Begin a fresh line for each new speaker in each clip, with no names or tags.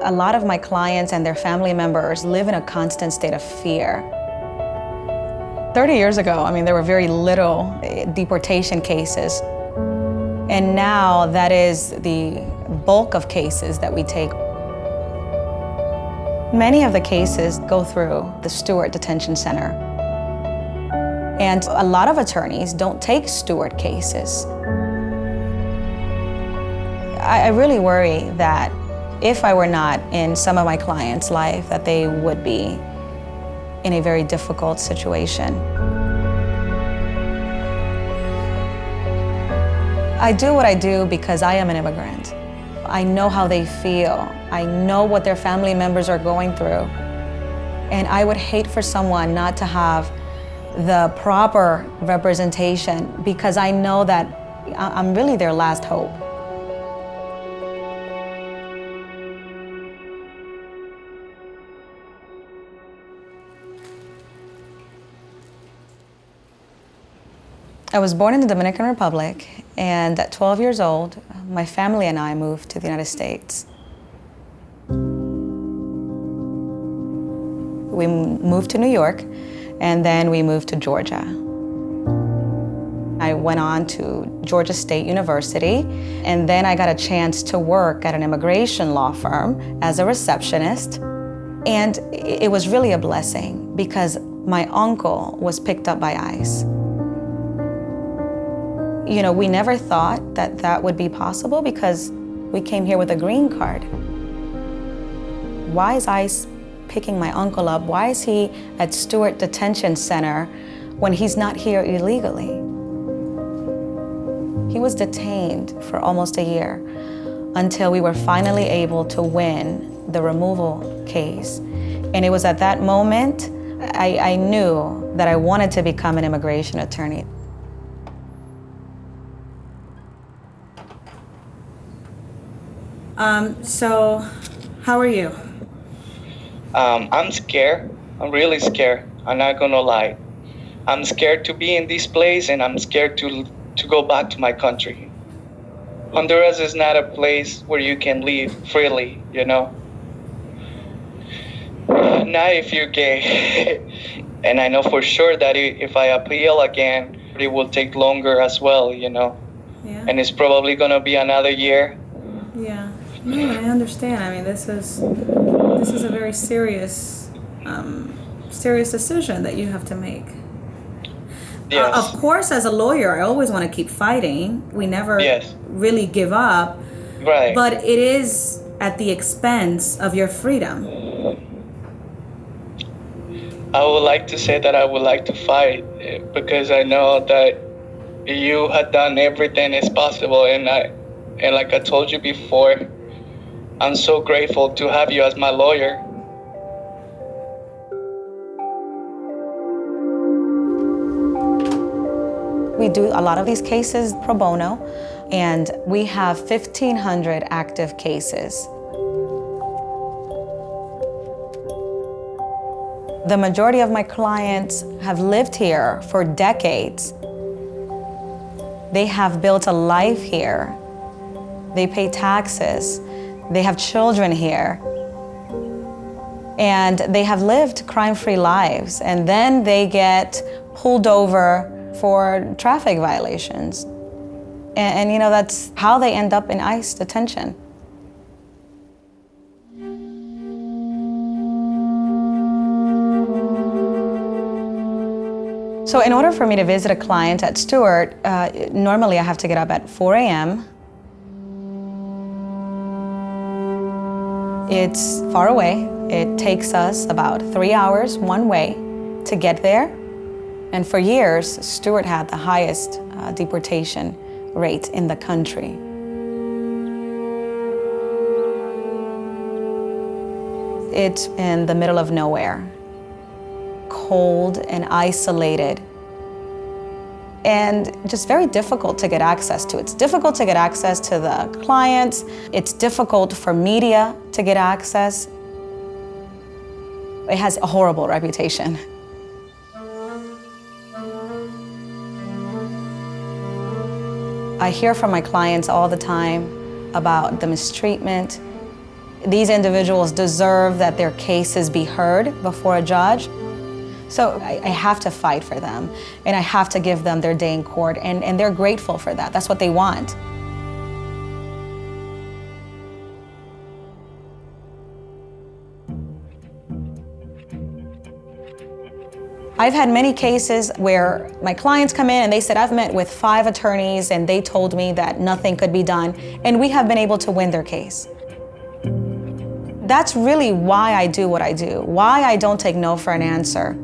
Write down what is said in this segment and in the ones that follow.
A lot of my clients and their family members live in a constant state of fear. 30 years ago, there were very little deportation cases. And now that is the bulk of cases that we take. Many of the cases go through the Stewart Detention Center. And a lot of attorneys don't take Stewart cases. I really worry that if I were not in some of my clients' life, that they would be in a very difficult situation. I do what I do because I am an immigrant. I know how they feel. I know what their family members are going through. And I would hate for someone not to have the proper representation because I know that I'm really their last hope. I was born in the Dominican Republic, and at 12 years old, my family and I moved to the United States. We moved to New York, and then we moved to Georgia. I went on to Georgia State University, and then I got a chance to work at an immigration law firm as a receptionist. And it was really a blessing because my uncle was picked up by ICE. We never thought that that would be possible because we came here with a green card. Why is ICE picking my uncle up? Why is he at Stewart Detention Center when he's not here illegally? He was detained for almost a year until we were finally able to win the removal case. And it was at that moment I knew that I wanted to become an immigration attorney. So, how are you?
I'm scared. I'm really scared. I'm not gonna lie. I'm scared to be in this place, and I'm scared to go back to my country. Honduras is not a place where you can live freely, Not if you're gay. And I know for sure that if I appeal again, it will take longer as well,
Yeah.
And it's probably gonna be another year.
Yeah. No, I understand. This is a very serious decision that you have to make.
Yes.
Of course, as a lawyer, I always want to keep fighting. We never really give up.
Right.
But it is at the expense of your freedom.
I would like to say that I would like to fight because I know that you had done everything as possible, and like I told you before, I'm so grateful to have you as my lawyer.
We do a lot of these cases pro bono, and we have 1,500 active cases. The majority of my clients have lived here for decades. They have built a life here. They pay taxes. They have children here. And they have lived crime-free lives. And then they get pulled over for traffic violations. And that's how they end up in ICE detention. So in order for me to visit a client at Stewart, normally I have to get up at 4 a.m. It's far away. It takes us about 3 hours one way to get there. And for years, Stewart had the highest deportation rate in the country. It's in the middle of nowhere, cold and isolated, and just very difficult to get access to. It's difficult to get access to the clients. It's difficult for media to get access. It has a horrible reputation. I hear from my clients all the time about the mistreatment These individuals deserve that their cases be heard before a judge. So I have to fight for them, and I have to give them their day in court, and they're grateful for that. That's what they want. I've had many cases where my clients come in and they said, I've met with 5 attorneys and they told me that nothing could be done, and we have been able to win their case. That's really why I do what I do, why I don't take no for an answer.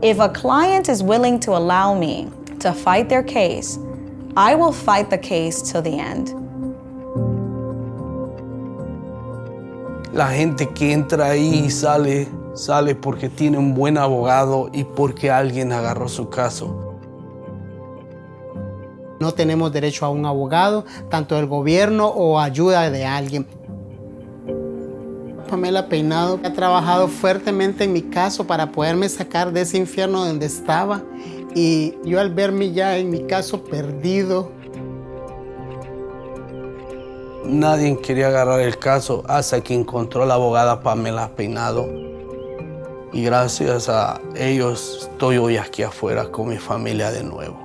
If a client is willing to allow me to fight their case, I will fight the case till the end.
La gente que entra ahí y sale porque tiene un buen abogado y porque alguien agarró su caso.
No tenemos derecho a un abogado, tanto del gobierno o ayuda de alguien. Pamela Peynado ha trabajado fuertemente en mi caso para poderme sacar de ese infierno donde estaba, y yo al verme ya en mi caso perdido.
Nadie quería agarrar el caso hasta que encontró a la abogada Pamela Peynado. Y gracias a ellos estoy hoy aquí afuera con mi familia de nuevo.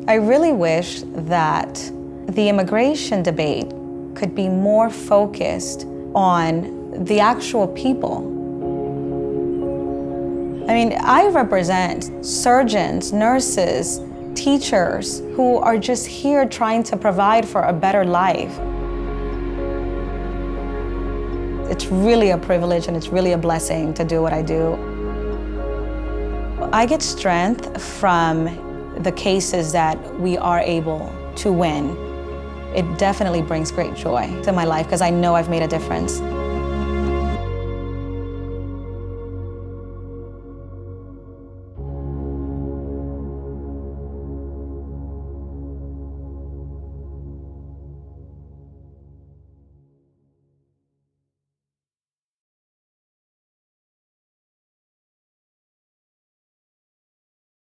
I really wish that the immigration debate could be more focused on the actual people. I mean, I represent surgeons, nurses, teachers who are just here trying to provide for a better life. It's really a privilege and it's really a blessing to do what I do. I get strength from the cases that we are able to win. It definitely brings great joy to my life because I know I've made a difference.